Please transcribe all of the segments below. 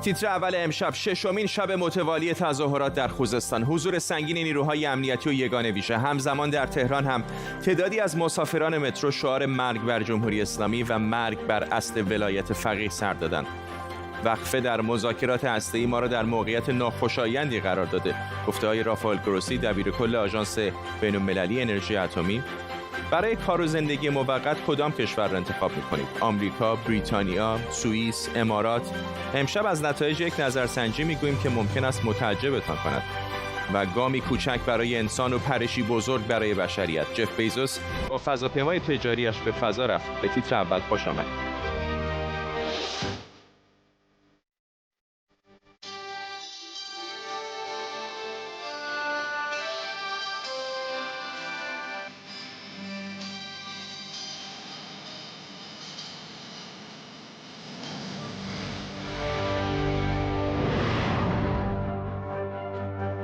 تیتر اول امشب، ششمین شب متوالی تظاهرات در خوزستان. حضور سنگین نیروهای امنیتی و یگان ویژه. همزمان در تهران هم تعدادی از مسافران مترو شعار مرگ بر جمهوری اسلامی و مرگ بر اصل ولایت فقیه سر دادند. وقفه در مذاکرات هسته‌ای ما را در موقعیت ناخوشایندی قرار داده. گفته‌های رافائل گروسی، دبیرکل آژانس بین‌المللی انرژی اتمی. برای کار و زندگی موقت کدام کشور را انتخاب می‌کنید؟ آمریکا، بریتانیا، سوئیس، امارات؟ امشب از نتایج یک نظرسنجی می‌گوییم که ممکن است متعجبتان کند. و گامی کوچک برای انسان و پرشی بزرگ برای بشریت. جف بیزوس با فضاپیمای تجاریش به فضا رفت. به تیتر اول خوش آمد.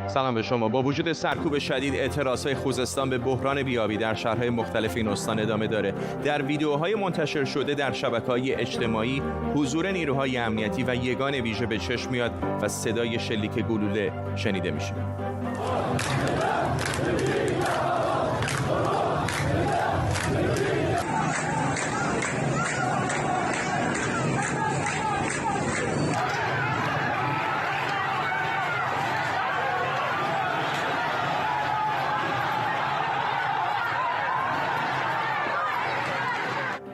سلام به شما. با وجود سرکوب شدید، اعتراضهای خوزستان به بحران بیابی در شهرهای مختلف این استان ادامه داره. در ویدیوهای منتشر شده در شبکه‌های اجتماعی حضور نیروهای امنیتی و یگان ویژه به چشم میاد و صدای شلیک گلوله شنیده میشه.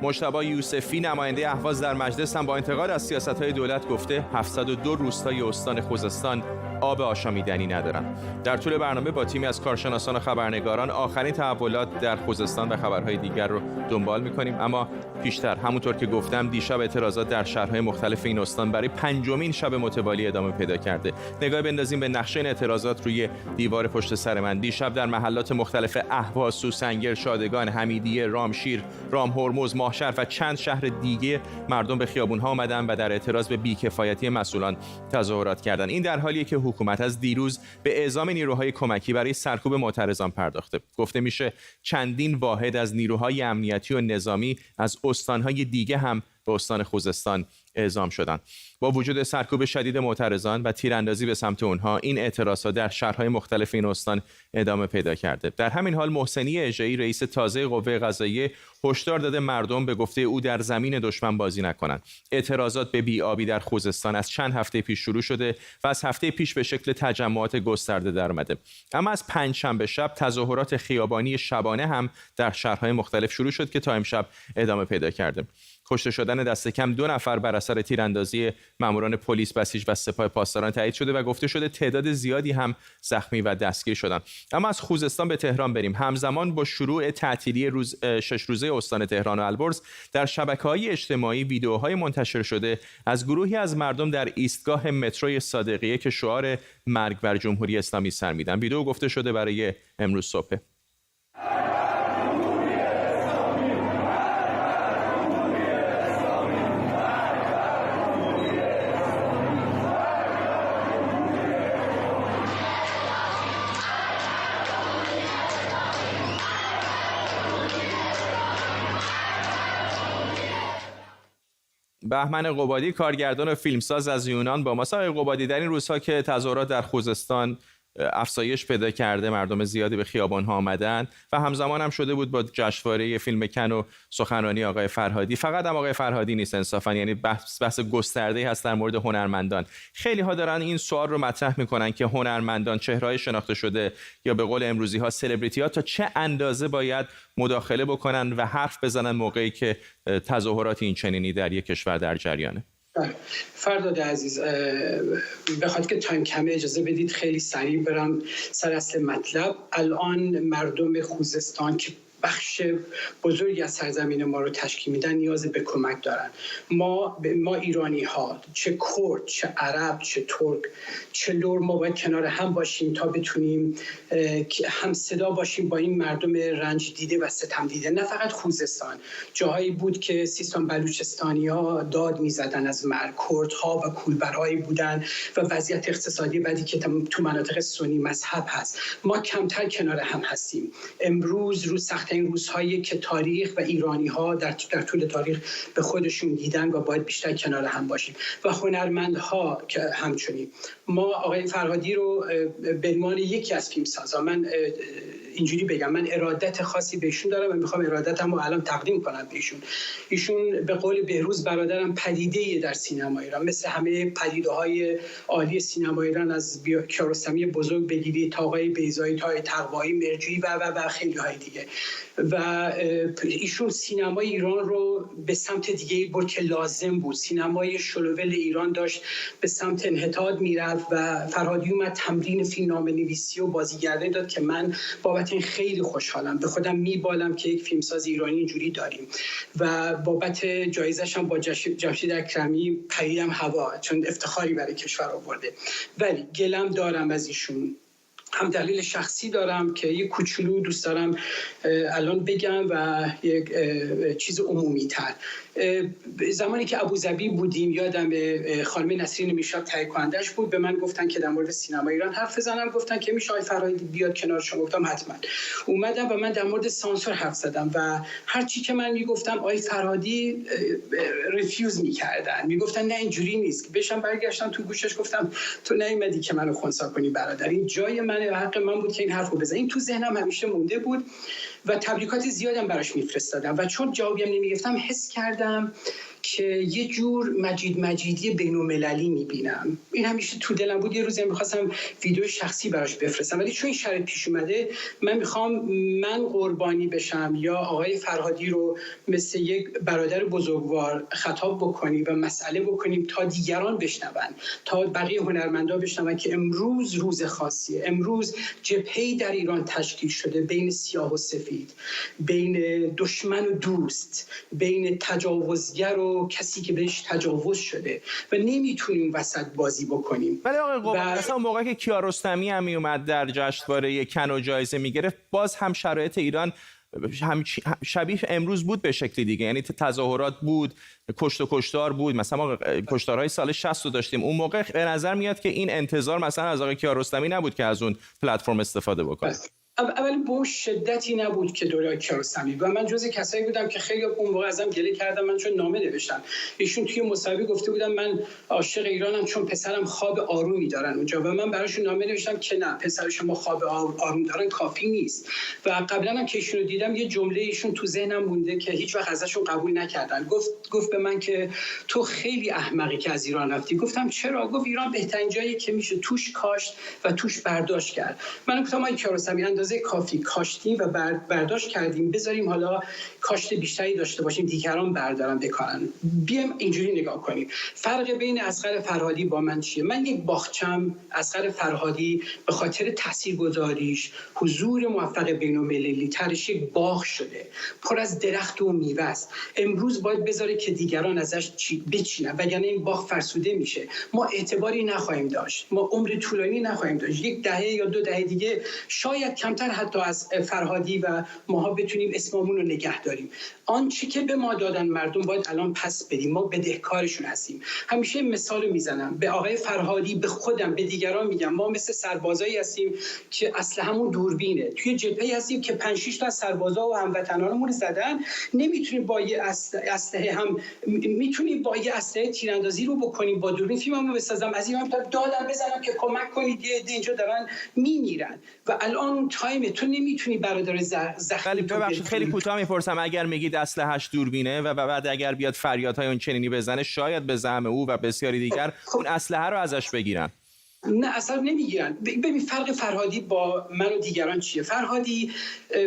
مجتبی یوسفی نماینده اهواز در مجلس هم با انتقاد از سیاست‌های دولت گفته 702 روستای استان خوزستان آب آشامیدنی ندارند. در طول برنامه با تیمی از کارشناسان و خبرنگاران آخرین تحولات در خوزستان و خبرهای دیگر رو دنبال می‌کنیم. اما پیشتر همونطور که گفتم دیشب اعتراضات در شهرهای مختلف این استان برای پنجمین شب متوالی ادامه پیدا کرده. نگاه بندازیم به نقشه این اعتراضات روی دیوار پشت سر من. دیشب در محلات مختلف اهواز، سوسنگر، شادگان، حمیدیه، رامشیر، رام هرمز، ماهشهر و چند شهر دیگه مردم به خیابون‌ها آمدن و در اعتراض به بی‌کفایتی مسئولان تظاهرات کردند. این در حالیه که حکومت از دیروز به اعزام نیروهای کمکی برای سرکوب معترضان پرداخته. گفته میشه چندین واحد از نیروهای امنیتی و نظامی از استانهای دیگه هم به استان خوزستان اعزام شدند. با وجود سرکوب شدید معترضان و تیراندازی به سمت اونها، این اعتراضات در شهرهای مختلف این استان ادامه پیدا کرده. در همین حال محسنی اژه‌ای رئیس تازه قوه قضاییه هشدار داده مردم به گفته او در زمین دشمن بازی نکنند. اعتراضات به بی‌آبی در خوزستان از چند هفته پیش شروع شده و از هفته پیش به شکل تجمعات گسترده در اومده. اما از پنجشنبه شب تظاهرات خیابانی شبانه هم در شهرهای مختلف شروع شد که تا امشب ادامه پیدا کرده. کشته شدن دست کم 2 نفر بر اثر تیراندازی ماموران پلیس، بسیج و سپاه پاسداران تایید شده و گفته شده تعداد زیادی هم زخمی و دستگیر شدند. اما از خوزستان به تهران بریم. همزمان با شروع تعطیلی 6 روزه استان تهران و البرز، در شبکه‌های اجتماعی ویدیوهای منتشر شده از گروهی از مردم در ایستگاه متروی صادقیه که شعار مرگ بر جمهوری اسلامی سر میدن. ویدیو گفته شده برای امروز صبح. بهمن قبادی، کارگردان و فیلمساز از یونان با ماست. آقای قبادی، در این روزها که تظاهرات در خوزستان افزایش پیدا کرده، مردم زیادی به خیابان‌ها آمدن و همزمان هم شده بود با جشنواره فیلم کن و سخنرانی آقای فرهادی. فقط هم آقای فرهادی نیست انصافا، یعنی بحث گسترده‌ای هست در مورد هنرمندان. خیلی ها دارن این سوال رو مطرح میکنن که هنرمندان، چهره‌های شناخته شده یا به قول امروزی ها سلبریتی ها، تا چه اندازه باید مداخله بکنن و حرف بزنن موقعی که تظاهرات این چنینی در یک کشور در جریانه؟ فرداد عزیز، بخاطر که تایم کمه اجازه بدید خیلی سریع برم سر اصل مطلب. الان مردم خوزستان که بخش بزرگی از سرزمین ما رو تشکیل میدن نیاز به کمک دارن. ما ایرانی ها، چه کرد، چه عرب، چه ترک، چه لور، ما باید کنار هم باشیم تا بتونیم هم صدا باشیم با این مردم رنج دیده و ستم دیده. نه فقط خوزستان، جاهایی بود که سیستان بلوچستانی ها داد میزدن از مرگ، کردها و کولبرهایی بودن و وضعیت اقتصادی بعدی که تو مناطق سنی مذهب هست. ما کمتر کنار هم هستیم. امروز رو سخت سخت‌ترین روزهایی که تاریخ و ایرانی‌ها در طول تاریخ به خودشون دیدن و باید بیشتر کنار هم باشیم و هنرمندها که همچنین. ما آقای فرهادی رو به عنوان یکی از فیلمسازا، من اینجوری بگم، من ارادت خاصی بهشون دارم و میخوام ارادتم رو الان تقدیم کنم بهشون. ایشون به قول بهروز برادرم پدیده در سینما ایران، مثل همه پدیده‌های عالی سینما ایران، از کیارستمی بزرگ بگیرید تا آقای بیضایی تا تقوایی مرجویی و خیلی های دیگه. و ایشون سینمای ایران رو به سمت دیگه برد که لازم بود. سینمای شلوول ایران داشت به سمت انحطاط میرفت و فرهادی اومد تمرین فیلمنامه‌نویسی و بازیگری داد که من بابت این خیلی خوشحالم. به خودم میبالم که یک فیلمساز ایرانی اینجوری داریم و بابت جایزش هم با جمشید اکرمی پریدم هوا، چون افتخاری برای کشور آورده. ولی گلم دارم از ایشون، هم دلیل شخصی دارم که یک کوچولو دوست دارم الان بگم و یک چیز عمومی تر. زمانی که ابوظبی بودیم یادم خانم نسرین میشاب تهیه کنندش بود، به من گفتن که در مورد سینما ایران حرف بزنم، گفتن که میشه آقای فرهادی بیاد کنار شما، گفتم حتما. اومدم و من در مورد سانسور حرف زدم و هر چی که من میگفتم آقای فرهادی ریفیوز میکردن، میگفتن نه اینجوری نیست. بهشم برگشتم تو گوشش گفتم تو نیومدی که منو خنثی کنی برادر، این جای من و حق من بود که این حرفو بزنم. این تو ذهنم همیشه مونده بود و تبریکات زیادم براش میفرستادم و چون جوابی هم نمیگفتم حس کردم که یه جور مجیدی بین‌المللی میبینم. این همیشه تو دلم بود. یه روزی میخواستم ویدیو شخصی براش بفرستم، ولی چون این شرط پیش اومده من میخوام من قربانی بشم یا آقای فرهادی رو مثل یک برادر بزرگوار خطاب بکنیم و مسئله بکنیم تا دیگران بشنون، تا بقیه هنرمندا بشنون که امروز روز خاصیه. امروز جبهه‌ای در ایران تشکیل شده بین سیاه و سفید، بین دشمن و دوست، بین تجاوزگر و کسی که بهش تجاوز شده و نمیتونیم وسط بازی بکنیم. ولی آقای قومی مثلا موقعی که کیارستمی هم میومد در جشنواره کن و جایزه میگرفت، باز هم شرایط ایران شبیه امروز بود به شکلی دیگه، یعنی تظاهرات بود، کشت و کشتار بود. مثلا ما کشتارهای سال 60 رو داشتیم. اون موقع به نظر میاد که این انتظار مثلا از آقای کیارستمی نبود که از اون پلتفرم استفاده بکنه. اولی به اون شدتی نبود که دوره کیارستمی و من جز کسایی بودم که خیلی اون موقع ازم گله کردم، من چون نامه نوشتم. ایشون توی مصاحبه گفته بودن من عاشق ایرانم چون پسرم خواب آرومی دارن اونجا و من براشون نامه نوشتم که نه، پسر شما خواب آروم دارن کافی نیست. و قبلا هم که ایشون رو دیدم یه جمله ایشون تو ذهنم مونده که هیچ وقت ازشون قبول نکردن. گفت به من که تو خیلی احمقی که از ایران رفتی. گفتم چرا؟ گفت ایران بهترین جایی که میشه توش کاشت و توش برداشت کرد. من گفتم آقای کیارستمی اندازه کافی کاشتیم و برداشت کردیم، بذاریم حالا کاشت بیشتری داشته باشیم، دیگران بردارن بکارن. بیام اینجوری نگاه کنیم. فرق بین اصغر فرهادی با من چیه؟ من یک باغچم، اصغر فرهادی به خاطر تاثیرگذاریش، حضور موفق بین‌المللی ترش یک باغ شده، پر از درخت و میوه است. امروز باید بذاره که دیگران ازش بچینن، وگرنه این باغ فرسوده میشه. ما اعتباری نخواهیم داشت، ما عمر طولانی نخواهیم داشت. یک دهه یا 2 دهه دیگه شاید کمتر حتی از فرهادی و ماها بتونیم اسممون رو نگه داریم. آنچه که به ما دادن مردم باید الان پس بدیم. ما بدهکارشون هستیم. همیشه مثال میزنم، به آقای فرهادی، به خودم، به دیگران میگم ما مثل سربازایی هستیم که اسلحه‌مون دوربینه. توی جبهه‌ای هستیم که 5-6 تا سربازا و هموطنانمون زدن، نمیتونیم با یه اسلحه هم میتونیم با یه اسلحه تیراندازی رو بکنیم، با دوربین فیلممو بسازم، از این دادم بزنم که کمک کنید یه عده اینجا دارن میمیرن و الان تایم تو نمیتونی برادر زخمی. ببخشید خیلی کوتاه میپرسم، اگر میگید اسلحه‌اش دوربینه و بعد اگر بیاد فریادهای اون چنینی بزنه، شاید به زعم او و بسیاری دیگر اون اسلحه رو ازش بگیرن. نه اصلا نمیگیرن. ببین فرق فرهادی با من و دیگران چیه؟ فرهادی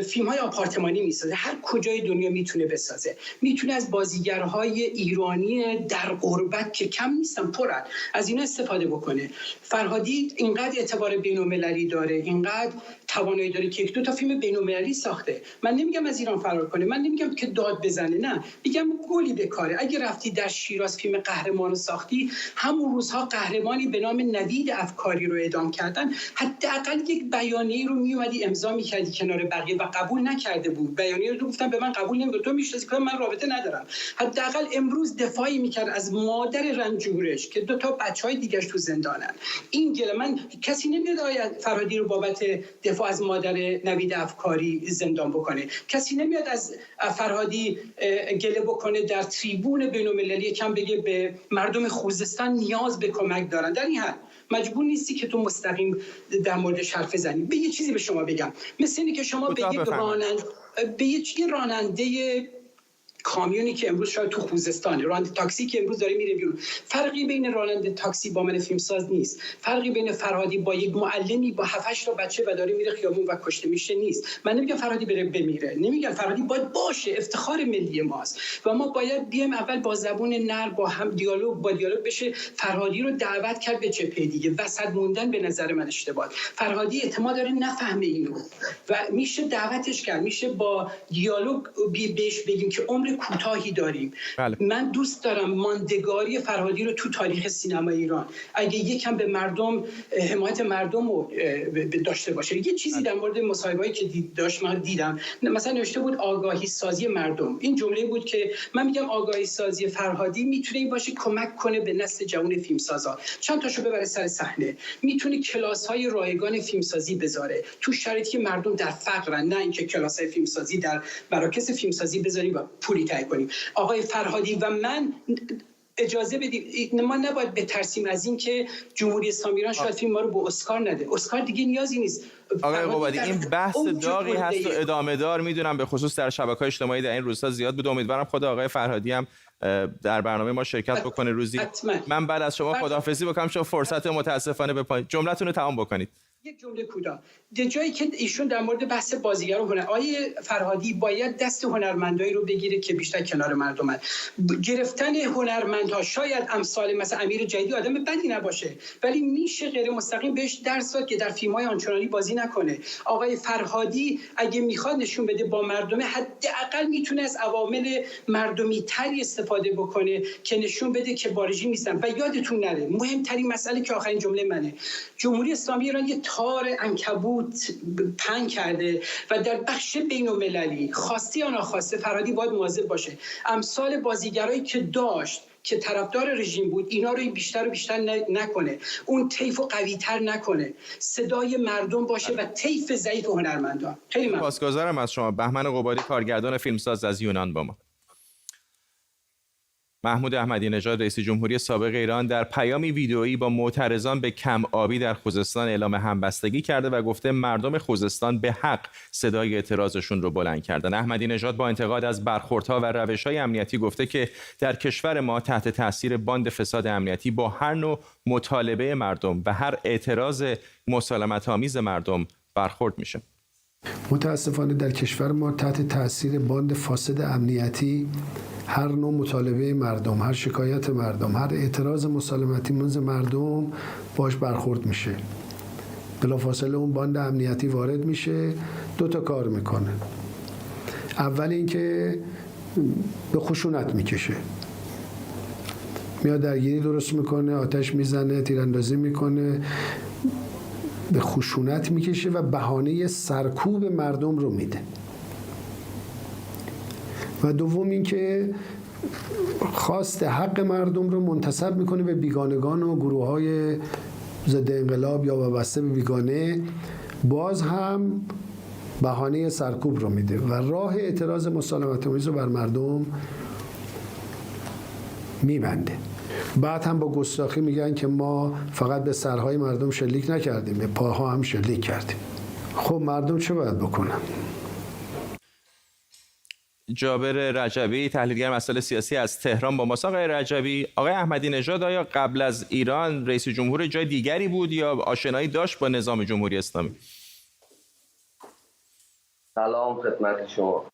فیلم‌های آپارتمانی میسازه، هر کجای دنیا میتونه بسازه، میتونه از بازیگرهای ایرانی در غربت که کم نیستن پرن از اینا استفاده بکنه. فرهادی اینقدر اعتبار بین‌المللی داره، اینقدر توانایی داره که 1-2 تا فیلم بین‌المللی ساخته. من نمیگم از ایران فرار کنه، من نمیگم که داد بزنه، نه، میگم گلی بکاره. اگه رفتی در شیراز فیلم قهرمانو ساختی، همون روزها قهرمانی به نام نوید افکاری رو اعدام کردن، حداقل یک بیانیه رو میومدی امضا میکردی کنار بقیه و قبول نکرده بود. بیانیه رو گفتن به من قبول نمیکنه، تو میشناسی که من رابطه ندارم. حداقل امروز دفاعی میکرد از مادر رنجورش که 2 تا بچهای دیگه‌اش تو زندانن. این گله من کسی نمیاد فرهادی رو بابت دفاع دفاع از مادر نوید افکاری زندان بکنه. کسی نمیاد از فرهادی گله بکنه در تریبون بین‌المللی کم بگه به مردم خوزستان نیاز به کمک دارن. در این حد مجبور نیستی که تو مستقیم در موردش حرف بزنی. به یه چیزی به شما بگم، مثل اینه که شما به یک راننده کامیونی که امروز شاید تو خوزستانه، راننده تاکسی که امروز داره میره بیرون، فرقی بین راننده تاکسی با من فیلمساز نیست، فرقی بین فرهادی با یک معلمی با 7-8 تا بچه و داره میره خیابون و کشته میشه نیست. من نمیگم فرهادی بره بمیره، نمیگم فرهادی باید باشه، افتخار ملی ماست و ما باید بیایم اول با زبون نر با هم دیالوگ بشه. فرهادی رو دعوت کرد به جبهه دیگه. وسط موندن به نظر من اشتباهه. فرهادی احتمال داره نفهمه اینو و میشه دعوتش کرد، میشه با دیالوگ بهش بگیم که عمر کوتاهی داریم. بله. من دوست دارم ماندگاری فرهادی رو تو تاریخ سینما ایران اگه یکم به مردم حمایت مردم رو داشته باشه. یه چیزی در مورد مصاحبه‌ای که داشت من دیدم، مثلا نوشته بود آگاهی سازی مردم. این جمله بود که من میگم آگاهی سازی فرهادی میتونه این باشه کمک کنه به نسل جوان فیلمسازا، چند تاشو ببره سر صحنه، میتونه کلاس‌های رایگان فیلمسازی بذاره تو شرایطی که مردم در فقرن، نه اینکه کلاس‌های فیلمسازی در مراکز فیلمسازی بذاریم و پولی تهیه کنیم. آقای فرهادی و من اجازه بدید، ما نباید بترسیم از این که جمهوری اسلامی ایران شاید فیلم ما رو به اسکار نده. اسکار دیگه نیازی نیست. آقای قبادی این بحث داغی هست و ادامه دار، میدونم به خصوص در شبکه‌های اجتماعی در این روزها زیاد بود. امیدوارم خود آقای فرهادی هم در برنامه ما شرکت بکنه روزی. من بعد از شما خداحافظی بکنم چون فرصت متاسفانه به پایان. جملتون رو تمام بکنید. یک جمله کوتاه. جایی که ایشون در مورد بحث بازیگران هنر، آیه فرهادی باید دست هنرمندایی رو بگیره که بیشتر کنار مردمن. گرفتن هنرمندها، شاید امثال مثلا امیر جدیدی آدم بدی نباشه، ولی میشه غیر مستقیم بهش درس داد که در فیلم‌های آنچنانی بازی نکنه. آقای فرهادی اگه میخواد نشون بده با مردم، حداقل میتونه از عوامل مردمی تری استفاده بکنه که نشون بده که با رژیم نیستن. و یادتون نره مهمترین مسئله که آخرین جمله منه، جمهوری اسلامی ایران یه تار عنکبوت پهن کرده و در بخش بین‌المللی خواسته یا ناخواسته فرهادی باید مواظب باشه. امثال بازیگرایی که داشت که طرفدار رژیم بود، اینا رو بیشتر و بیشتر نکنه، اون طیف رو قوی‌تر نکنه، صدای مردم باشه و طیف ضعیف هنرمندان. خیلی ممنون. سپاسگزارم از شما. بهمن قبادی، کارگردان فیلمساز از یونان با ما. محمود احمدی نژاد رئیس جمهوری سابق ایران در پیامی ویدئویی با معترضان به کم آبی در خوزستان اعلام همبستگی کرده و گفته مردم خوزستان به حق صدای اعتراضشون رو بلند کردن. احمدی نژاد با انتقاد از برخوردها و روش‌های امنیتی گفته که در کشور ما تحت تاثیر باند فساد امنیتی با هر نوع مطالبه مردم و هر اعتراض مسالمت‌آمیز مردم برخورد میشه. متاسفانه در کشور ما تحت تاثیر باند فاسد امنیتی هر نوع مطالبه مردم، هر شکایت مردم، هر اعتراض مسالمت‌آمیز مردم باش برخورد میشه. بلافاصله اون باند امنیتی وارد میشه، 2 تا کار میکنه. اول اینکه به خشونت میکشه، میاد درگیری درست میکنه، آتش میزنه، تیراندازی میکنه، به خشونت میکشه و بهانه سرکوب مردم رو میده. و دوم اینکه خواست حق مردم رو منتسب میکنه به بیگانگان و گروه‌های ضد انقلاب یا وابسته به بیگانه، باز هم بهانه سرکوب رو میده و راه اعتراض مسالمت‌آمیز رو بر مردم میبنده. بعد هم با گستاخی میگن که ما فقط به سرهای مردم شلیک نکردیم، به پاها هم شلیک کردیم. خب مردم چه باید بکنن؟ جابر رجبی، تحلیلگر مسائل سیاسی از تهران با ماست. آقای رجبی، آقای احمدی نژاد آیا قبل از ایران رئیس جمهور جای دیگری بود یا آشنایی داشت با نظام جمهوری اسلامی؟ سلام خدمت شما.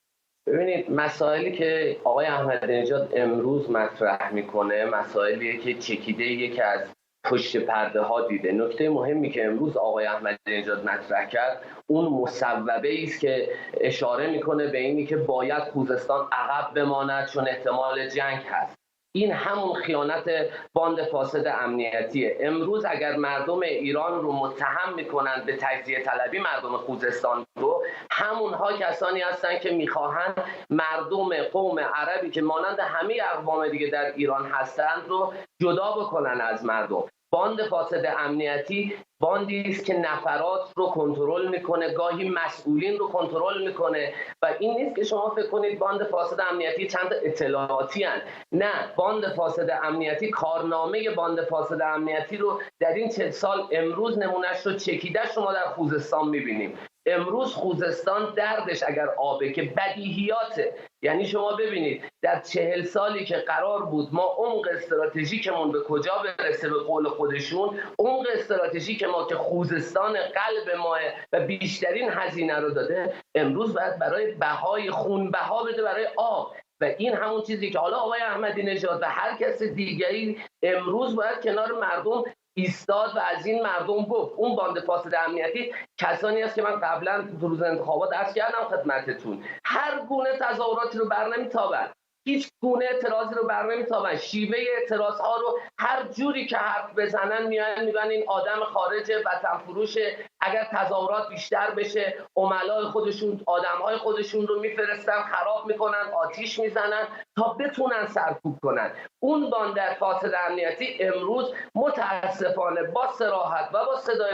ببینید مسائلی که آقای احمدی نژاد امروز مطرح میکنه مسائلیه که چکیده که از پشت پرده ها دیده. نکته مهمی که امروز آقای احمدی نژاد مطرح کرد اون مصوبه است که اشاره میکنه به اینی که باید خوزستان عقب بماند چون احتمال جنگ هست. این همون خیانت باند فاسد امنیتیه. امروز اگر مردم ایران رو متهم میکنن به تجزیه طلبی مردم خوزستان رو، همونها کسانی هستن که میخواهند مردم قوم عربی که مانند همه اقوام دیگه در ایران هستند رو جدا بکنن از مردم. باند فاسد امنیتی باندی است که نفرات رو کنترل میکنه، گاهی مسئولین رو کنترل میکنه و این نیست که شما فکر کنید باند فاسد امنیتی چند اطلاعاتی هن. نه، باند فاسد امنیتی، کارنامه باند فاسد امنیتی رو در این 40 سال امروز نمونهش رو چکیده شما در خوزستان میبینیم. امروز خوزستان دردش اگر آبه که بدیهیاته. یعنی شما ببینید در 40 سالی که قرار بود ما عمق استراتژیکمون به کجا برسه، به قول خودشون عمق استراتژیک ما که خوزستان قلب ماه و بیشترین هزینه رو داده، امروز باید برای بهای خون بها بده برای آب. و این همون چیزی که حالا آقای احمدی نژاد و هر کس دیگری امروز باید کنار مردم ایستاد و از این مردم گفت. اون باند فاسد امنیتی کسانی است که من قبلا تو روز انتخابات عرض کردم خدمتتون، هر گونه تظاهراتی رو برنمیتابند، هیچ گونه اعتراضی رو برنمیتابند، شیوه اعتراض ها رو هر جوری که حرف بزنن میگن این آدم خارج وطن فروشه. اگر تظاهرات بیشتر بشه عملای خودشون آدمهای خودشون رو میفرستن، خراب میکنن، آتیش میزنن تا بتونن سرکوب کنن. اون باند فاسد امنیتی امروز متاسفانه با صراحت و با صدای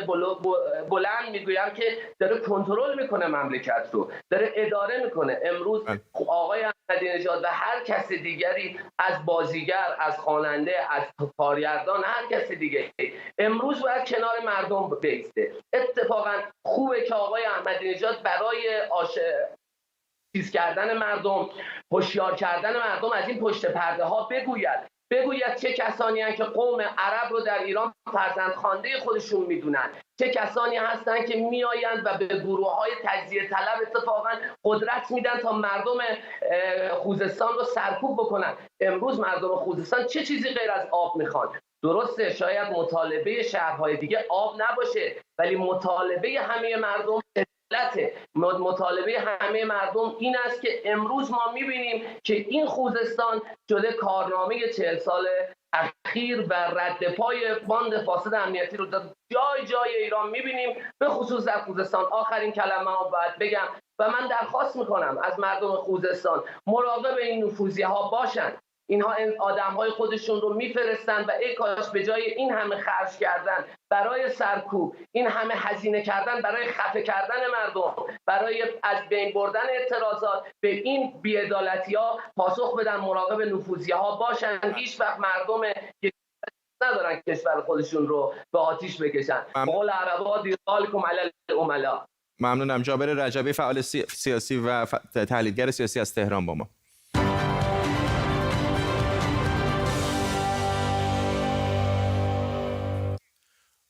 بلند میگویم که داره کنترل میکنه مملکت رو، داره اداره میکنه. امروز آقای احمدی نژاد و هر کس دیگری، از بازیگر، از خواننده، از کارگردان، هر کس دیگری امروز باید کنار مردم بایسته. اتفاقا خوبه که آقای احمدی نژاد برای چیز کردن مردم، هوشیار کردن مردم از این پشت پرده ها بگوید چه کسانی هستند که قوم عرب رو در ایران فرزند خوانده خودشون میدونن، چه کسانی هستند که میآیند و به گروه‌های تجزیه طلب اتفاقا قدرت میدن تا مردم خوزستان رو سرکوب بکنن. امروز مردم خوزستان چه چیزی غیر از آب میخوان؟ درسته شاید مطالبه شهرهای دیگه آب نباشه، ولی مطالبه همه مردم مطالبه همه مردم این است که امروز ما میبینیم که این خوزستان شده کارنامه 40 سال اخیر و رد پای باند فاسد امنیتی رو در جای ایران میبینیم، به خصوص در خوزستان. آخرین کلمه ها باید بگم و من درخواست میکنم از مردم خوزستان مراقب این نفوذی ها باشن. اینها آدم‌های خودشون رو میفرستن و ای کاش به جای این همه خرج کردن برای سرکوب، این همه هزینه کردن برای خفه کردن مردم، برای از بین بردن اعتراضات به این بی‌عدالتی‌ها پاسخ بدن، مراقب نفوذی‌ها باشن. هیچ وقت مردم ندارن کشور خودشون رو به آتیش بکشن. قول عربا دیقالکم علی الاملا. ممنونم. جابر رجبی، فعال سیاسی و تحلیلگر سیاسی از تهران با ما.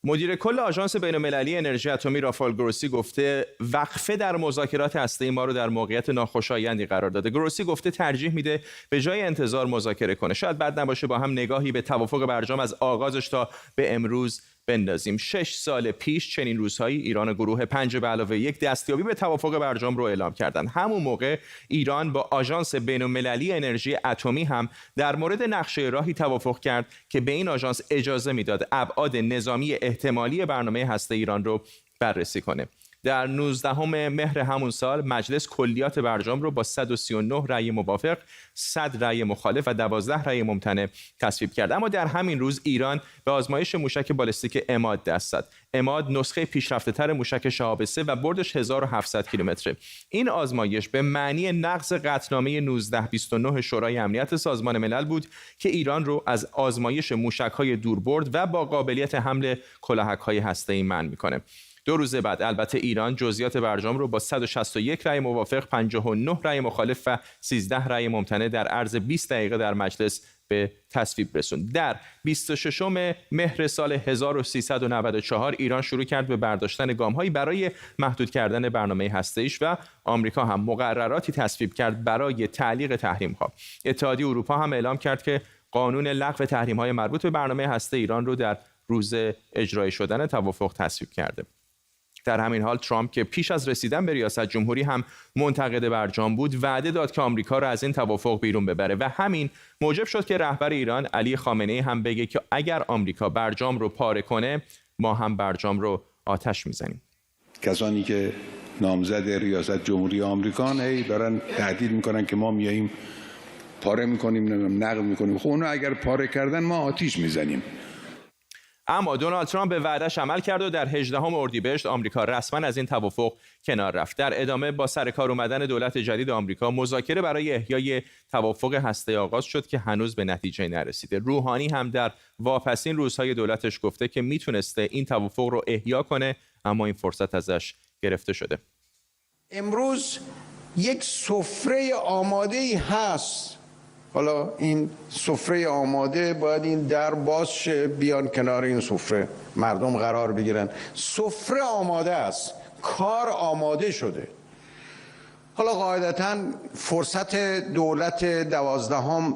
مدیر کل آژانس بین‌المللی انرژی اتمی رافائل گروسی گفته وقفه در مذاکرات هسته‌ای ما رو در موقعیت ناخوشایندی قرار داده. گروسی گفته ترجیح میده به جای انتظار مذاکره کنه. شاید بد نباشه با هم نگاهی به توافق برجام از آغازش تا به امروز بندازیم. 6 سال پیش چنین روزهایی ایران و گروه 5+1 دستیابی به توافق برجام رو اعلام کردند. همون موقع ایران با آژانس بین‌المللی انرژی اتمی هم در مورد نقشه راهی توافق کرد که به این آژانس اجازه میداد ابعاد نظامی احتمالی برنامه هسته ایران رو بررسی کنه. در 19 مهر همون سال مجلس کلیات برجام رو با 139 رأی موافق، 100 رأی مخالف و 12 رأی ممتنع تصویب کرد. اما در همین روز ایران به آزمایش موشک بالستیک عماد دست زد. عماد نسخه پیشرفته‌تر موشک شهاب 3 و بردش 1700 کیلومتره. این آزمایش به معنی نقض قطعنامه 1929 شورای امنیت سازمان ملل بود که ایران رو از آزمایش موشک‌های دوربرد و با قابلیت حمل کلاهک‌های هسته‌ای منع می‌کنه. 2 روز بعد البته ایران جزئیات برجام رو با 161 رأی موافق، 59 رأی مخالف و 13 رأی ممتنع در عرض 20 دقیقه در مجلس به تصویب رسوند. در 26 مهر سال 1394 ایران شروع کرد به برداشتن گام‌هایی برای محدود کردن برنامه هسته‌ایش و آمریکا هم مقرراتی تصویب کرد برای تعلیق تحریم‌ها. اتحادیه اروپا هم اعلام کرد که قانون لغو تحریم‌های مربوط به برنامه هسته ایران رو در روز اجرایی شدن توافق تصویب کرده. در همین حال ترامپ که پیش از رسیدن به ریاست جمهوری هم منتقد برجام بود، وعده داد که آمریکا را از این توافق بیرون ببره و همین موجب شد که رهبر ایران علی خامنه‌ای هم بگه که اگر آمریکا برجام رو پاره کنه ما هم برجام رو آتش میزنیم. کسانی که نامزد ریاست جمهوری آمریکان دارن تهدید میکنن که ما میاییم پاره میکنیم، نقض میکنیم. خب اونو اگر پاره کردن ما آتش میزنیم. اما دونالد ترامپ به وعده‌اش عمل کرد و در 18 اردیبهشت آمریکا رسما از این توافق کنار رفت. در ادامه با سر کار اومدن دولت جدید آمریکا مذاکره برای احیای توافق هسته‌ای آغاز شد که هنوز به نتیجه نرسیده. روحانی هم در واپسین روزهای دولتش گفته که میتونسته این توافق رو احیا کنه اما این فرصت ازش گرفته شده. امروز یک سفره آماده‌ای هست. حالا این سفره آماده باید این در باز شه، بیان کنار این سفره مردم قرار بگیرن. سفره آماده است، کار آماده شده. حالا قاعدتاً فرصت دولت 12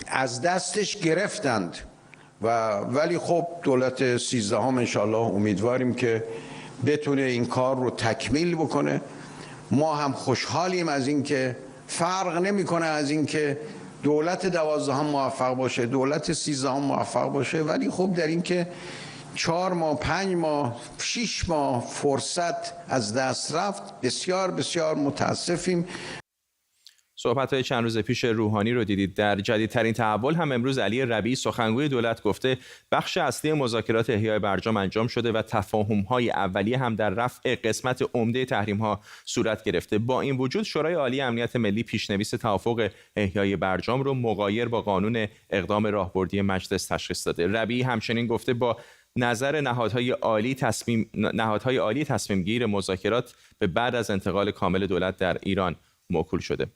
از دستش گرفتند ولی خب دولت 13 انشالله امیدواریم که بتونه این کار رو تکمیل بکنه. ما هم خوشحالیم از اینکه فرق نمیکنه از اینکه دولت 12 موفق باشه، دولت 13 موفق باشه، ولی خب در اینکه 4 ماه، 5 ماه، 6 ماه فرصت از دست رفت بسیار بسیار متاسفیم. صحبت‌های چند روز پیش روحانی رو دیدید. در جدیدترین تحول هم امروز علی ربیعی سخنگوی دولت گفته بخش اصلی مذاکرات احیای برجام انجام شده و تفاهم‌های اولیه هم در رفع قسمت عمده تحریم‌ها صورت گرفته. با این وجود شورای عالی امنیت ملی پیشنویس توافق احیای برجام رو مغایر با قانون اقدام راهبردی مجلس تشخیص داده. ربیعی همچنین گفته با نظر نهادهای عالی تصمیم گیر مذاکرات به بعد از انتقال کامل دولت در ایران موکول شده.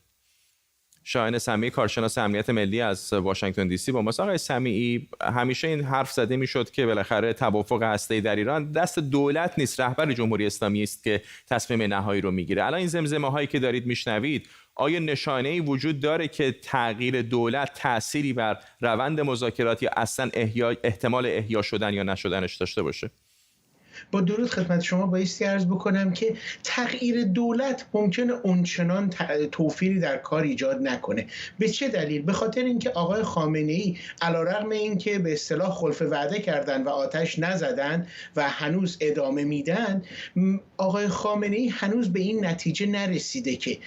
شاهین سمیعی کارشناس امنیت ملی از واشنگتن دی سی با ماست. آقای سمیعی، همیشه این حرف زده میشد که بالاخره توافق هسته‌ای در ایران دست دولت نیست، رهبر جمهوری اسلامی است که تصمیم نهایی رو میگیره. الان این زمزمه هایی که دارید میشنوید، آیا نشانه‌ای وجود داره که تغییر دولت تأثیری بر روند مذاکرات یا اصلا احتمال احیا شدن یا نشدنش داشته باشه؟ با درود خدمت شما بایستی عرض بکنم که تغییر دولت ممکنه اونچنان توفیری در کار ایجاد نکنه. به چه دلیل؟ به خاطر اینکه آقای خامنه‌ای علیرغم اینکه به اصطلاح خلف وعده کردن و آتش نزدن و هنوز ادامه میدن، آقای خامنه‌ای هنوز به این نتیجه نرسیده که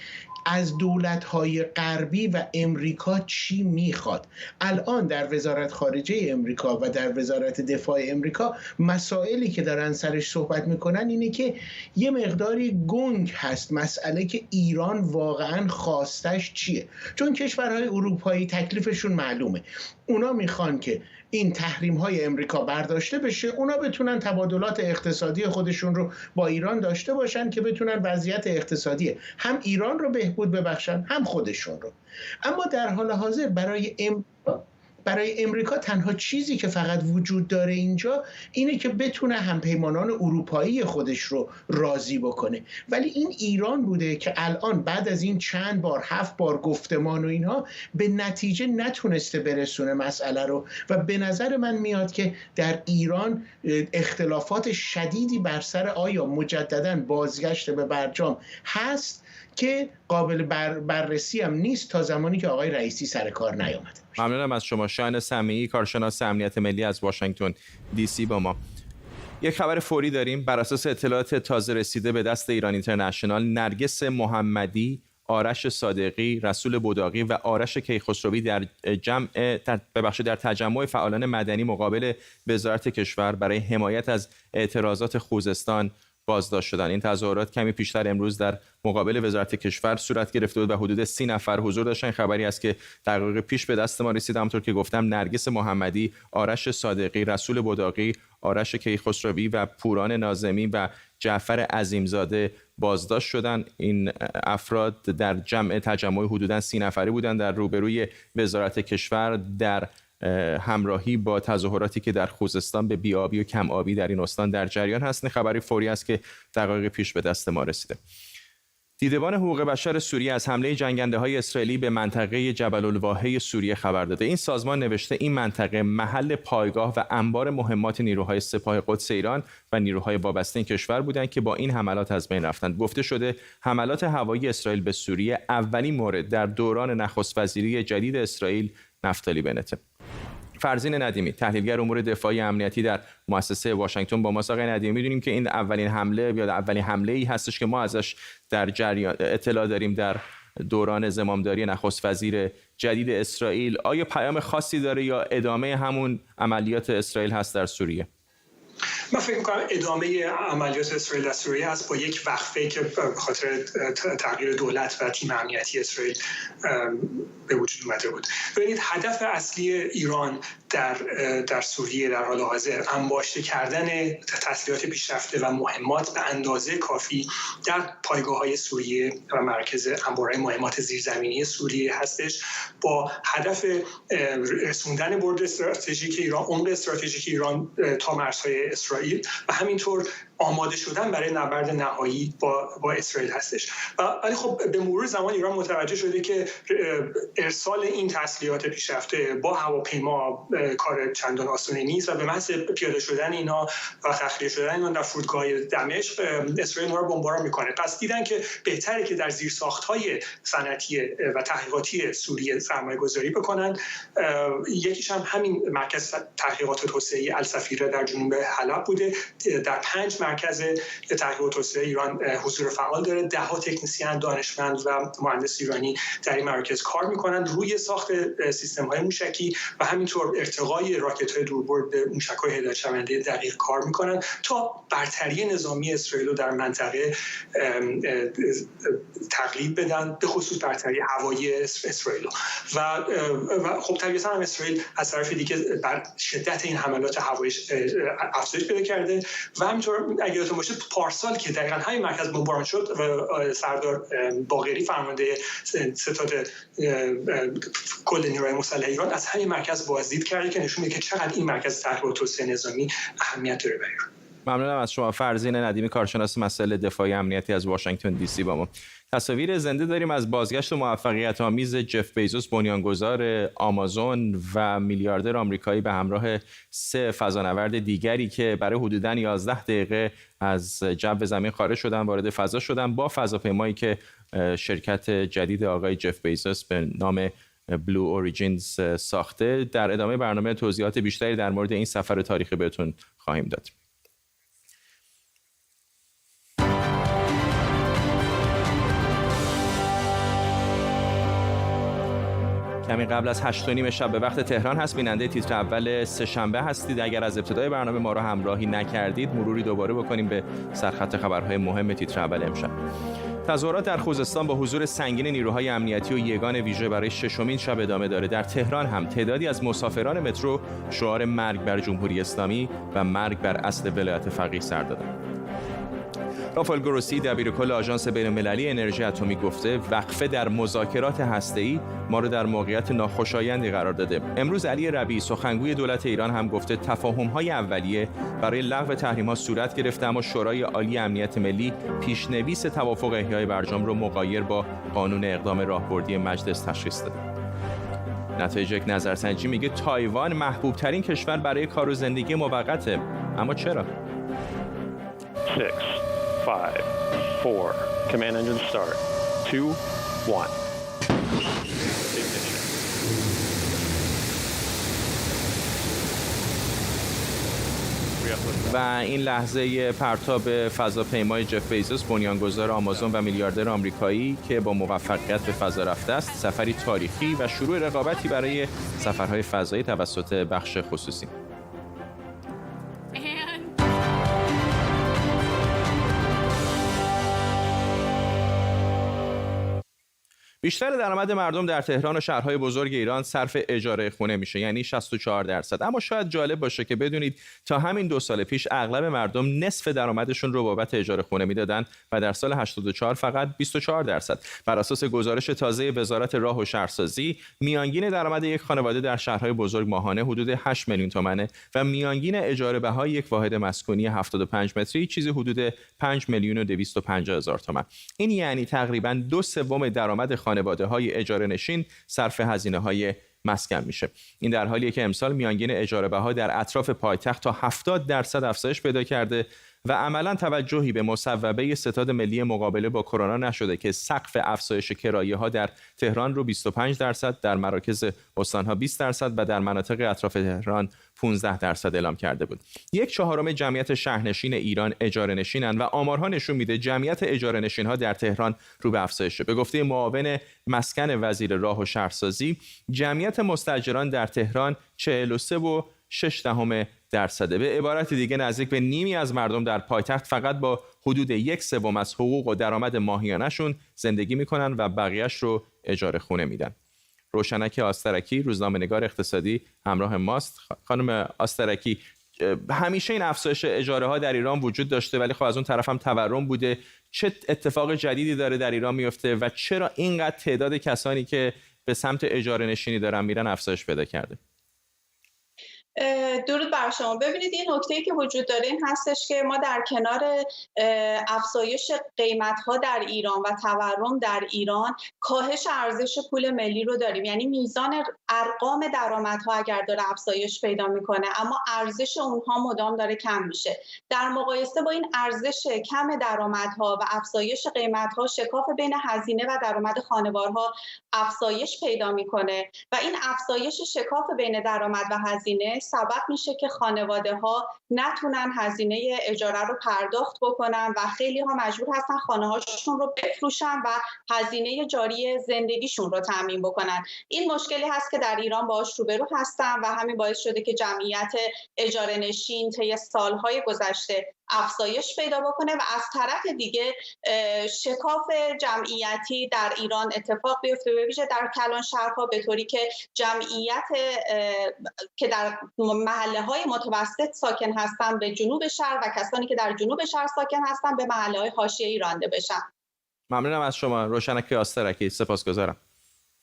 از دولت‌های غربی و امریکا چی میخواد. الان در وزارت خارجه امریکا و در وزارت دفاع امریکا مسائلی که دارن سرش صحبت میکنن اینه که یه مقداری گنگ هست مسئله که ایران واقعا خواستش چیه. چون کشورهای اروپایی تکلیفشون معلومه، اونا میخوان که این تحریم های امریکا برداشته بشه، اونا بتونن تبادلات اقتصادی خودشون رو با ایران داشته باشن که بتونن وضعیت اقتصادی هم ایران رو بهبود ببخشن هم خودشون رو. اما در حال حاضر برای امریکا تنها چیزی که فقط وجود داره اینجا اینه که بتونه همپیمانان اروپایی خودش رو راضی بکنه. ولی این ایران بوده که الان بعد از این چند بار 7 بار گفتمان و اینها به نتیجه نتونسته برسونه مسئله رو و به نظر من میاد که در ایران اختلافات شدیدی بر سر آیا مجدداً بازگشت به برجام هست که قابل بررسی هم نیست تا زمانی که آقای رئیسی سر کار نیامده. ممنونم از شما. شاهین سمیعی کارشناس امنیت ملی از واشنگتن دی سی با ما. یک خبر فوری داریم. بر اساس اطلاعات تازه رسیده به دست ایران اینترنشنال، نرگس محمدی، آرش صادقی، رسول بوداقی و آرش کیخسروی در تجمع فعالان مدنی مقابل وزارت کشور برای حمایت از اعتراضات خوزستان بازداشت شدن. این تظاهرات کمی پیشتر امروز در مقابل وزارت کشور صورت گرفته بود و حدود 30 نفر حضور داشتن. خبری است که دقایق پیش به دست ما رسید. همونطور که گفتم، نرگس محمدی، آرش صادقی، رسول بوداقی، آرش کیخسروی و پوران ناظمی و جعفر عظیمزاده بازداشت شدن. این افراد در تجمع حدوداً 30 نفری بودند در روبروی وزارت کشور در همراهی با تظاهراتی که در خوزستان به بی‌آبی و کم آبی در این استان در جریان هست. خبری فوری است که دقایق پیش به دست ما رسیده. دیدبان حقوق بشر سوریه از حمله جنگنده‌های اسرائیلی به منطقه جبل الواحه سوریه خبر داده. این سازمان نوشته این منطقه محل پایگاه و انبار مهمات نیروهای سپاه قدس ایران و نیروهای وابسته این کشور بودند که با این حملات از بین رفتند. گفته شده حملات هوایی اسرائیل به سوریه اولین مورد در دوران نخست وزیری جدید اسرائیل نفتالی بنت. فرزین ندیمی، تحلیلگر امور دفاعی امنیتی در مؤسسه واشنگتن با ما. آقای ندیمی، می‌دونیم که این اولین حمله یا اولین حمله‌ای هستش که ما ازش در جریان اطلاع داریم در دوران زمامداری نخست وزیر جدید اسرائیل آیا پیام خاصی داره یا ادامه همون عملیات اسرائیل هست در سوریه؟ من فکر می‌کنم ادامه عملیات اسرائیل در سوریه است با یک وقفه که به خاطر تغییر دولت و تیم امنیتی اسرائیل به وجود اومده بود. ببینید هدف اصلی ایران در سوریه در حال حاضر انباشته کردن تسلیحات پیشرفته و مهمات به اندازه کافی در پایگاه‌های سوریه و مرکز انبارهای مهمات زیرزمینی سوریه هستش با هدف رسوندن برد استراتژیک ایران، عمق استراتژیک ایران تا مرزهای اسرائیل و همینطور آماده شدن برای نبرد نهایی با اسرائیل هستش. ولی خب به مرور زمان ایران متوجه شده که ارسال این تسلیحات پیشرفته با هواپیما کار چندان آسانی نیست و به محض پیاده شدن اینا و تخلیه شدن اینا در فرودگاه دمشق اسرائیل اونها رو بمباران میکنه. پس دیدن که بهتره که در زیرساخت‌های صنعتی و تحقیقاتی سوریه سرمایه‌گذاری بکنن. یکیش هم همین مرکز تحقیقات و توسعه السفیره در جنوب حلب بوده. در 5 مرکز تحقیق و توسعه ایران حضور فعال داره. 10 تکنسین دانشمند و مهندس ایرانی در این مراکز کار میکنند روی ساخت سیستم‌های موشکی و همینطور ارتقای راکت‌های دوربرد موشک‌های هدایت شونده دقیق کار میکنند تا برتری نظامی اسرائیل رو در منطقه تقلیب بدن، به خصوص برتری هوایی اسرائیل و خب طبیعتاً هم اسرائیل از طرف دیگه بر شدت این حملات هوایی افزایش پیدا کرده و همینطور اگه یادتون باشه پارسال که دقیقاً همین مرکز بمباران شد و سردار باقری فرمانده ستاد کل نیروهای مسلح ایران از همین مرکز بازدید کرده که نشون میده که چقدر این مرکز تحقیق و توسعه نظامی اهمیت داره برای ایران. ممنونم از شما. فرزین ندیمی، کارشناس مسائل دفاعی امنیتی از واشنگتن دی سی با ما. تصاویر زنده داریم از بازگشت موفقیت آمیز جف بیزوس، بنیانگذار آمازون و میلیاردر آمریکایی به همراه 3 فضانورد دیگری که برای حدوداً 11 دقیقه از جو زمین خارج شدن، وارد فضا شدن با فضاپیمایی که شرکت جدید آقای جف بیزوس به نام بلو اوریجینز ساخته. در ادامه برنامه توضیحات بیشتری در مورد این سفر تاریخی بهتون خواهیم داد. کمی قبل از 8:30 شب به وقت تهران هست. بیننده تیتر اول سه‌شنبه هستید. اگر از ابتدای برنامه ما را همراهی نکردید مروری دوباره بکنیم به سرخط خبرهای مهم تیتر اول امشب. تظاهرات در خوزستان با حضور سنگین نیروهای امنیتی و یگان ویژه برای 6مین شب ادامه داره. در تهران هم تعدادی از مسافران مترو شعار مرگ بر جمهوری اسلامی و مرگ بر اصل ولایت فقیه سر دادند. رافائل گروسی دبیرکل آژانس بین‌المللی انرژی اتمی گفته وقفه در مذاکرات هسته‌ای ما رو در موقعیت ناخوشایندی قرار داده. امروز علی ربیعی سخنگوی دولت ایران هم گفته تفاهم‌های اولیه برای لغو تحریم‌ها صورت گرفته اما شورای عالی امنیت ملی پیش‌نویس توافق احیای برجام رو مغایر با قانون اقدام راهبردی مجلس تشخیص داده. نتایج یک نظرسنجی میگه تایوان محبوب ترین کشور برای کار و زندگی موقته. اما چرا؟ 6, 5, 4, command engine start, 2, 1. و این لحظه پرتاب فضاپیمای جف بیزوس، بنیانگذار آمازون و میلیاردر آمریکایی که با موفقیت به فضا رفته است، سفری تاریخی و شروع رقابتی برای سفرهای فضایی توسط بخش خصوصی. بیشتر درآمد مردم در تهران و شهرهای بزرگ ایران صرف اجاره خونه میشه، یعنی 64%. اما شاید جالب باشه که بدونید تا همین 2 سال پیش اغلب مردم نصف درآمدشون رو بابت اجاره خونه میدادن و در سال 84 فقط 24%. بر اساس گزارش تازه وزارت راه و شهرسازی، میانگین درآمد یک خانواده در شهرهای بزرگ ماهانه حدود 8 میلیون تومانه و میانگین اجاره بهای یک واحد مسکونی 75 متری چیزی حدود 5 میلیون و 250 هزار تومان. این یعنی تقریباً 2/3 درآمد خانواده‌های اجاره نشین صرف هزینه‌های مسکن میشه. این در حالیه که امسال میانگین اجاره بها در اطراف پایتخت تا 70% افزایش پیدا کرده و عملاً توجهی به مصوبه ستاد ملی مقابله با کرونا نشده که سقف افزایش کرایه‌ها در تهران رو 25%، در مراکز استان‌ها 20% و در مناطق اطراف تهران 15% اعلام کرده بود. 1/4 جمعیت شهرنشین ایران اجاره‌نشینند و آمارها نشون میده جمعیت اجاره‌نشین‌ها در تهران رو به افزایشه. به گفته معاون مسکن وزیر راه و شهرسازی، جمعیت مستاجران در تهران 43.6%. به عبارت دیگه نزدیک به نیمی از مردم در پایتخت فقط با حدود 1/3 از حقوق و درآمد ماهیانه‌شون زندگی میکنن و بقیه‌اش رو اجاره خونه میدن. روشنک آسترکی، روزنامه‌نگار اقتصادی، همراه ماست. خانم آسترکی، همیشه این افزایش اجاره ها در ایران وجود داشته ولی خب از اون طرف هم تورم بوده. چه اتفاق جدیدی داره در ایران میفته و چرا اینقدر تعداد کسانی که به سمت اجاره نشینی دارن میرن افزایش پیدا کرده؟ درود بر شما. ببینید این نکته‌ای که وجود داره این هستش که ما در کنار افزایش قیمت‌ها در ایران و تورم در ایران کاهش ارزش پول ملی رو داریم. یعنی میزان ارقام درآمدها اگر داره افزایش پیدا میکنه اما ارزش اونها مدام داره کم میشه. در مقایسه با این ارزش کم درآمدها و افزایش قیمت‌ها، شکاف بین هزینه و درآمد خانوارها افزایش پیدا میکنه و این افزایش شکاف بین درآمد و هزینه سبب میشه که خانواده‌ها نتونن هزینه اجاره رو پرداخت بکنن و خیلی ها مجبور هستن خانه‌هاشون رو بفروشن و هزینه جاری زندگیشون رو تامین بکنن. این مشکلی هست که در ایران باهاش روبرو هستن و همین باعث شده که جمعیت اجاره نشین طی سالهای گذشته افزایش پیدا بکنه و از طرف دیگه شکاف جمعیتی در ایران اتفاق بیفته، به ویژه در کلان شهرها، به طوری که جمعیت که در محله‌های متوسط ساکن هستن به جنوب شهر و کسانی که در جنوب شهر ساکن هستن به محله‌های حاشیه‌ای رانده بشن. ممنونم از شما روشنک آسترکی، سپاسگزارم.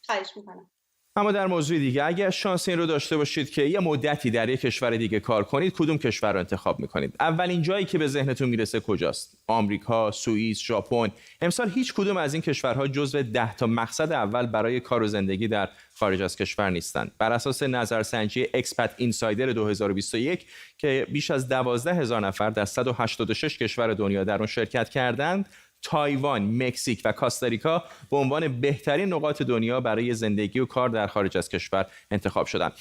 خواهش می‌کنم. اما در موضوع دیگه، اگر شانس این رو داشته باشید که یه مدتی در یک کشور دیگه کار کنید، کدوم کشور رو انتخاب میکنید؟ اولین جایی که به ذهنتون میرسه کجاست؟ آمریکا، سوئیس، ژاپن؟ امسال هیچ کدوم از این کشورها جزو 10 تا مقصد اول برای کار و زندگی در خارج از کشور نیستند. بر اساس نظرسنجی اکسپت اینسایدر 2021 که بیش از 12,000 نفر در 186 کشور دنیا در اون شرکت کردند، تایوان، مکزیک و کاستاریکا به عنوان بهترین نقاط دنیا برای زندگی و کار در خارج از کشور انتخاب شدند.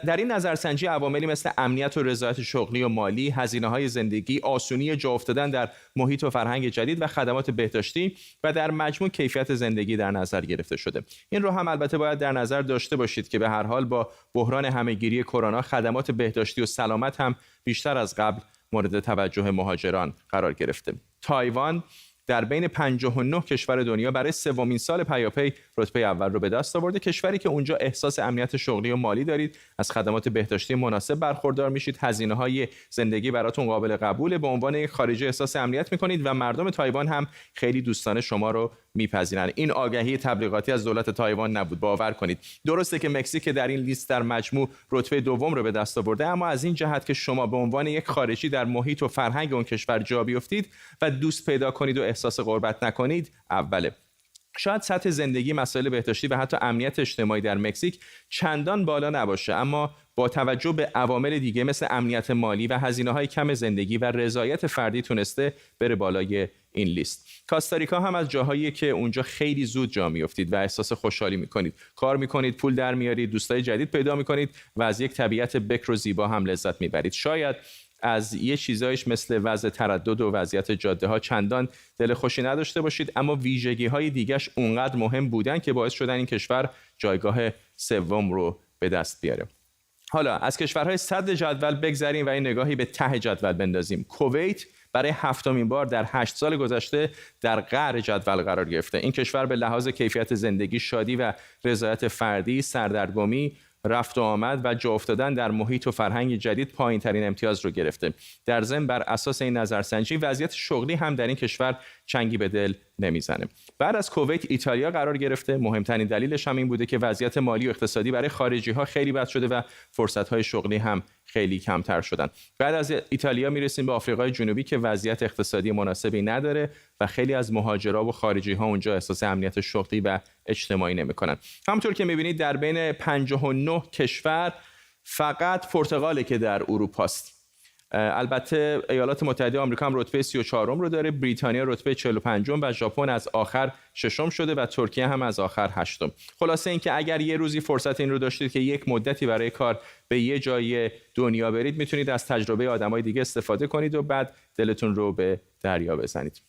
در این نظرسنجی عواملی مثل امنیت و رضایت شغلی و مالی، هزینه‌های زندگی، آسونی جا افتادن در محیط و فرهنگ جدید و خدمات بهداشتی و در مجموع کیفیت زندگی در نظر گرفته شده. این رو هم البته باید در نظر داشته باشید که به هر حال با بحران همه‌گیری کرونا خدمات بهداشتی و سلامت هم بیشتر از قبل مورد توجه مهاجران قرار گرفته. تایوان در بین 59 کشور دنیا برای سومین سال پیاپی رتبه اول رو به دست آورده. کشوری که اونجا احساس امنیت شغلی و مالی دارید، از خدمات بهداشتی مناسب برخوردار میشید، هزینه‌های زندگی براتون قابل قبوله، به عنوان یک خارجی احساس امنیت میکنید و مردم تایوان هم خیلی دوستانه شما رو میپذیرن. این آگهی تبلیغاتی از دولت تایوان نبود، باور کنید. درسته که مکزیک در این لیست در مجموع رتبه دوم رو به دست آورده، اما از این جهت که شما به عنوان یک خارجی در محیط و فرهنگ اون کشور جا بیفتید و دوست پیدا کنید و احساس غربت نکنید، اوله. شاید سطح زندگی، مسائل بهداشتی و حتی امنیت اجتماعی در مکزیک چندان بالا نباشه، اما با توجه به عوامل دیگه مثل امنیت مالی و هزینه‌های کم زندگی و رضایت فردی تونسته بره بالای این لیست. کاستاریکا هم از جاهایی که اونجا خیلی زود جا میافتید و احساس خوشحالی میکنید، کار میکنید، پول در میارید، دوستای جدید پیدا میکنید و از یک طبیعت بکر و زیبا هم لذت میبرید. شاید از یه چیزایش مثل وضع تردد و وضعیت جاده ها چندان دل خوشی نداشته باشید، اما ویژگی های دیگش اونقدر مهم بودن که باعث شدن این کشور جایگاه سوم رو به دست بیاره. حالا از کشورهای صدر جدول بگذریم و این نگاهی به ته جدول بندازیم. کویت برای 7مین بار در 8 سال گذشته در قعر جدول قرار گرفته. این کشور به لحاظ کیفیت زندگی، شادی و رضایت فردی، سردرگمی، رفت و آمد و جا افتادن در محیط و فرهنگ جدید پایین‌ترین امتیاز رو گرفته. در ضمن بر اساس این نظرسنجی وضعیت شغلی هم در این کشور چنگی به دل نمیزنه. بعد از کویت ایتالیا قرار گرفته. مهمترین دلیلش هم این بوده که وضعیت مالی و اقتصادی برای خارجی‌ها خیلی بد شده و فرصت‌های شغلی هم خیلی کمتر شدن. بعد از ایتالیا میرسیم به آفریقای جنوبی که وضعیت اقتصادی مناسبی نداره و خیلی از مهاجرا و خارجی‌ها اونجا احساس امنیت شغلی و اجتماعی نمی‌کنن. همونطور که می‌بینید در بین 59 کشور فقط پرتغاله که در اروپاست. البته ایالات متحده آمریکا هم رتبه 34 رو داره، بریتانیا رتبه 45 و ژاپن از آخر 6 شده و ترکیه هم از آخر 8. خلاصه اینکه اگر یه روزی فرصت این رو داشتید که یک مدتی برای کار به یه جای دنیا برید، میتونید از تجربه آدمای دیگه استفاده کنید و بعد دلتون رو به دریا بزنید.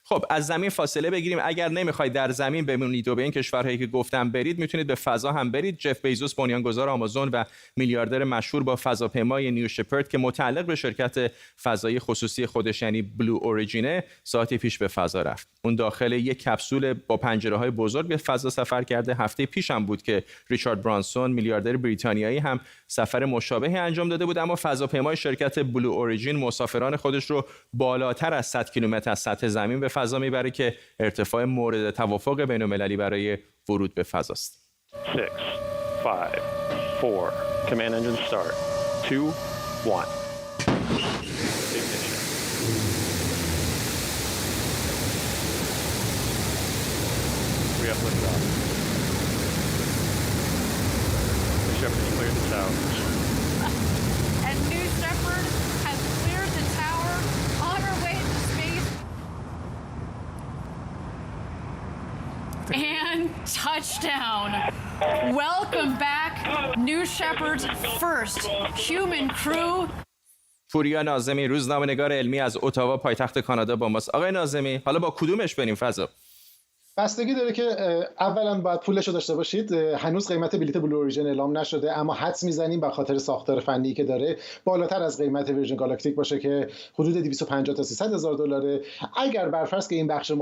خب از زمین فاصله بگیریم. اگر نمیخواید در زمین بمونید و به این کشورهایی که گفتم برید، میتونید به فضا هم برید. جف بیزوس بنیانگذار آمازون و میلیاردر مشهور با فضاپیمای نیو شپرد که متعلق به شرکت فضایی خصوصی خودش یعنی بلو اوریجینه ساعتی پیش به فضا رفت. اون داخل یک کپسول با پنجره‌های بزرگ به فضا سفر کرده. هفته پیش هم بود که ریچارد برانسون میلیاردر بریتانیایی هم سفر مشابهی انجام داده بود، اما فضاپیمای شرکت بلو اوریجین مسافران خودش رو بالاتر از 100 کیلومتر از سطح زمین به فضا میبره که ارتفاع مورد توافق بین‌المللی برای ورود به فضاست. 6, 5, 4, command engine start. 2, 1. Ignition. We have liftoff. New Shepard cleared the tower. And New Shepard has cleared the tower on her way to space. And touchdown. Welcome back, New Shepard's first human crew. پوریا ناظمی، روزنامه‌نگار علمی از اتاوا پایتخت کانادا با ماست. آقای ناظمی، حالا با کدومش بریم فضا؟ بستگی داره که اولا باید پولش رو داشته باشید. هنوز قیمت بلیت بلو اوریجین اعلام نشده، اما حدس میزنیم به خاطر ساختار فنی که داره بالاتر از قیمت ویرجین گالاکتیک باشه که حدود 250 تا 300 هزار دلاره. اگر برفرض که این بخش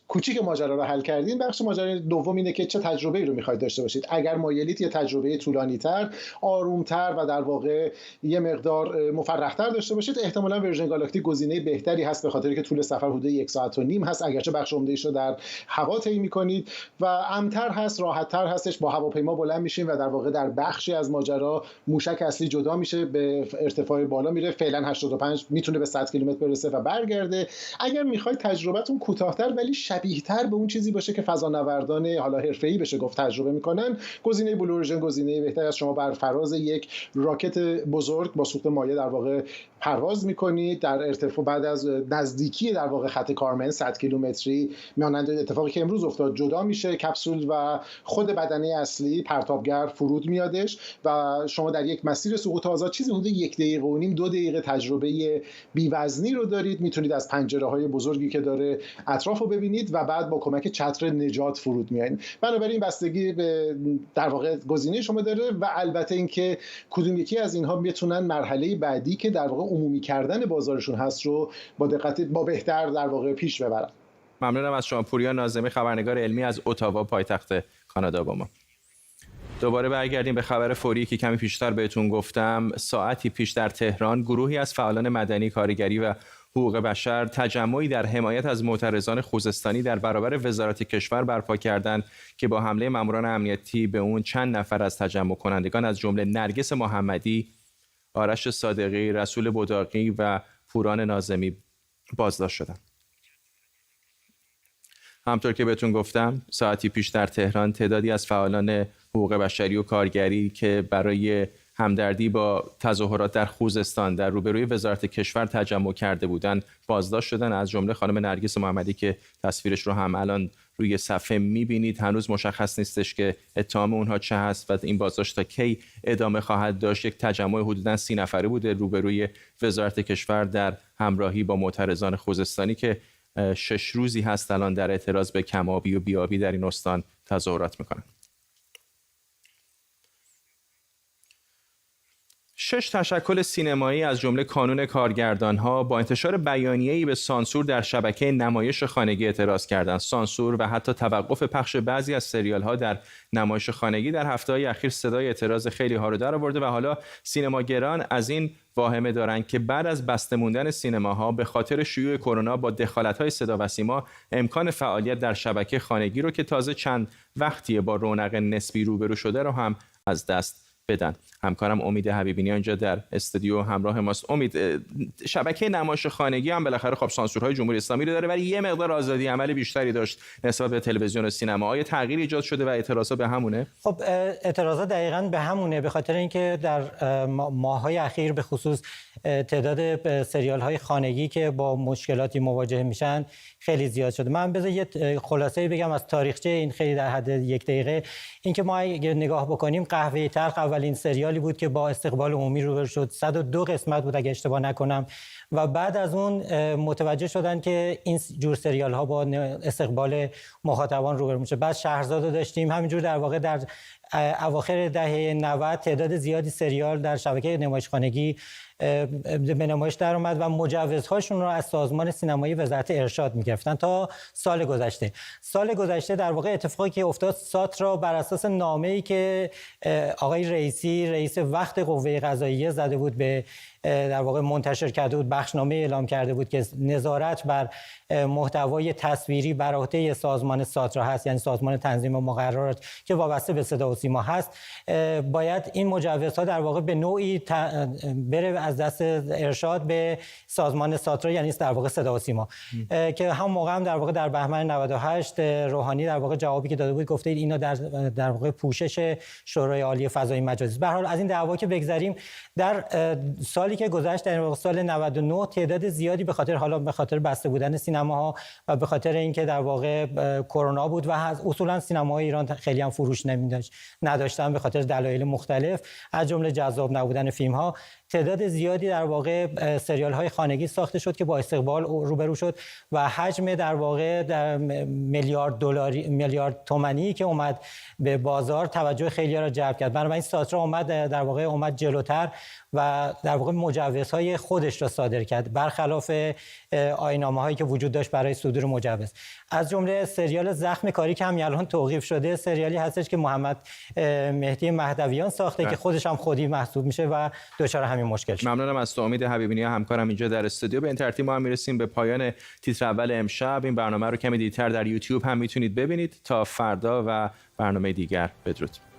کوچیک ماجرا رو حل کردین، بخش ماجرا دوم اینه که چه تجربه‌ای رو می‌خواید داشته باشید. اگر مایلید یه تجربه طولانی‌تر، آرومتر و در واقع یه مقدار مفرح‌تر داشته باشید، احتمالاً ویرجین گالاکتیک گزینه بهتری هست به خاطر که طول سفر حدود 1 ساعت و نیم هست، اگرچه بخش عمده‌ایش رو در هوا طی می‌کنید و امن‌تر هست، راحت‌تر هستش. با هواپیما بلند میشین و در واقع در بخشی از ماجرا موشک اصلی جدا میشه، به ارتفاع بالا میره. فعلا 85 میتونه به 100 کیلومتر برسه و برگرده. اگر میخواید تجربتون کوتاه‌تر ولی شبیه‌تر به اون چیزی باشه که فضانوردان حالا حرفه‌ای بشه گفت تجربه میکنن، گزینه بلو اوریجین گزینه بهتری است. شما بر فراز یک راکت بزرگ با سوخت مایع در واقع پرواز میکنید در ارتفاع، بعد از نزدیکی در واقع خط کارمن 100 کیلومتری مانند اتفاقی که امروز افتاد جدا میشه کپسول و خود بدنه اصلی پرتابگر فرود میادش و شما در یک مسیر سقوط آزاد چیزی حدود 1 دقیقه و نیم 2 دقیقه تجربه بی‌وزنی رو دارید. میتونید از پنجره‌های بزرگی که داره اطراف رو ببینید و بعد با کمک چتر نجات فرود میایین. بنابراین بستگی به در واقع گزینه شما داره و البته اینکه کدوم یکی از اینها میتونن مرحله بعدی که در واقع عمومی کردن بازارشون هست رو با دقت با بهتر در واقع پیش ببرن. ممنونم از شما پوریا ناظمی، خبرنگار علمی از اتاوا پایتخت کانادا با ما. دوباره برگردیم به خبر فوری که کمی پیشتر بهتون گفتم. ساعتی پیش در تهران گروهی از فعالان مدنی، کارگری و حقوق بشر تجمعی در حمایت از معترضان خوزستانی در برابر وزارت کشور برپا کردند که با حمله ماموران امنیتی به اون چند نفر از تجمع کنندگان از جمله نرگس محمدی، آرش صادقی، رسول بداقی و پوران ناظمی بازداشت شدند. همطور که بهتون گفتم ساعتی پیش در تهران تعدادی از فعالان حقوق بشری و کارگری که برای همدردی با تظاهرات در خوزستان در روبروی وزارت کشور تجمع کرده بودند بازداشت شدن، از جمله خانم نرگس محمدی که تصویرش رو هم الان روی صفحه می‌بینید. هنوز مشخص نیستش که اتهام اونها چه هست و این بازداشت تا کی ادامه خواهد داشت. یک تجمع حدوداً 30 نفره بوده روبروی وزارت کشور در همراهی با معترضان خوزستانی که 6 روزی هست الان در اعتراض به کم‌آبی و بی‌آبی در این استان تظاهرات میکنن. 6 تشکل سینمایی از جمله کانون کارگردان‌ها با انتشار بیانیه‌ای به سانسور در شبکه نمایش خانگی اعتراض کردند. سانسور و حتی توقف پخش بعضی از سریال‌ها در نمایش خانگی در هفته‌های اخیر صدای اعتراض خیلی‌ها رو درآورده و حالا سینماگران از این واهمه دارند که بعد از بسته موندن سینماها به خاطر شیوع کرونا با دخالت‌های صدا و سیما امکان فعالیت در شبکه خانگی رو که تازه چند وقتی با رونق نسبی روبرو شده رو هم از دست بدن. همکارم امید حبیبی اینجا در استودیو همراه ماست. امید، شبکه نمایش خانگی هم بالاخره خب سانسورهای جمهوری اسلامی رو داره، ولی یه مقدار آزادی عمل بیشتری داشت نسبت به تلویزیون و سینما. آیا تغییر ایجاد شده و اعتراضا به همونه؟ خب اعتراضا دقیقاً به همونه، به خاطر اینکه در ماه‌های اخیر به خصوص تعداد سریال‌های خانگی که با مشکلاتی مواجه میشن خیلی زیاد شده. من بذار یه خلاصه‌ای بگم از تاریخچه این، خیلی در حد 1 دقیقه. اینکه ما اگه نگاه بکنیم، قهوه تلخ اولین سریالی بود که با استقبال عمومی روبرو شد. 102 قسمت بود اگه اشتباه نکنم، و بعد از اون متوجه شدن که این جور سریال ها با استقبال مخاطبان روبرو میشه. بعد شهرزاد رو داشتیم. همینجور در واقع در اواخر دهه 90 تعداد زیادی سریال در شبکه نمایشخانگی به نمایش در اومد و مجوزهاشون رو از سازمان سینمایی وزارت ارشاد میگرفتن تا سال گذشته. سال گذشته در واقع اتفاقی که افتاد، سات را بر اساس نامه‌ای که آقای رئیسی، رئیس وقت قوه قضاییه زده بود، به در واقع منتشر کرده بود، بخشنامه اعلام کرده بود که نظارت بر محتوای تصویری بر عهده سازمان ساترا هست، یعنی سازمان تنظیم مقررات که وابسته به صدا و سیما هست. باید این مجوزها در واقع به نوعی بره از دست ارشاد به سازمان ساترا، یعنی در واقع صدا و سیما. که هم موقع هم در واقع در بهمن 98 روحانی در واقع جوابی که داده بود گفته اینا در واقع پوشش شورای عالی فضای مجازی. به هر حال از این دعوا که بگذریم، در سالی که گذشت، در واقع سال 99، تعداد زیادی به خاطر بسته بودن سینماها و به خاطر اینکه در واقع کرونا بود و اصولا سینماهای ایران خیلی هم فروش نداشتن به خاطر دلایل مختلف، از جمله جذاب نبودن فیلم‌ها، تعداد زیادی در واقع سریال‌های خانگی ساخته شد که با استقبال روبرو شد و حجم در واقع در میلیارد تومانی که اومد به بازار توجه خیلی‌ها را جلب کرد. بنابراین ساترا اومد جلوتر و در واقع مجوزهای خودش را صادر کرد، برخلاف آیین‌نامه‌هایی که وجود داشت برای صدور مجوز. از جمله سریال زخم کاری که همین الان توقیف شده، سریالی هستش که محمد مهدی مهدویان ساخته که خودش هم خودی محسوب میشه و دچار همین مشکل شد. ممنونم از تو امید حبیبی، همکارم اینجا در استودیو. به این ترتیب ما هم میرسیم به پایان تیتر اول امشب. این برنامه رو کمی دیرتر در یوتیوب هم میتونید ببینید. تا فردا و برنامه دیگر، بدرود.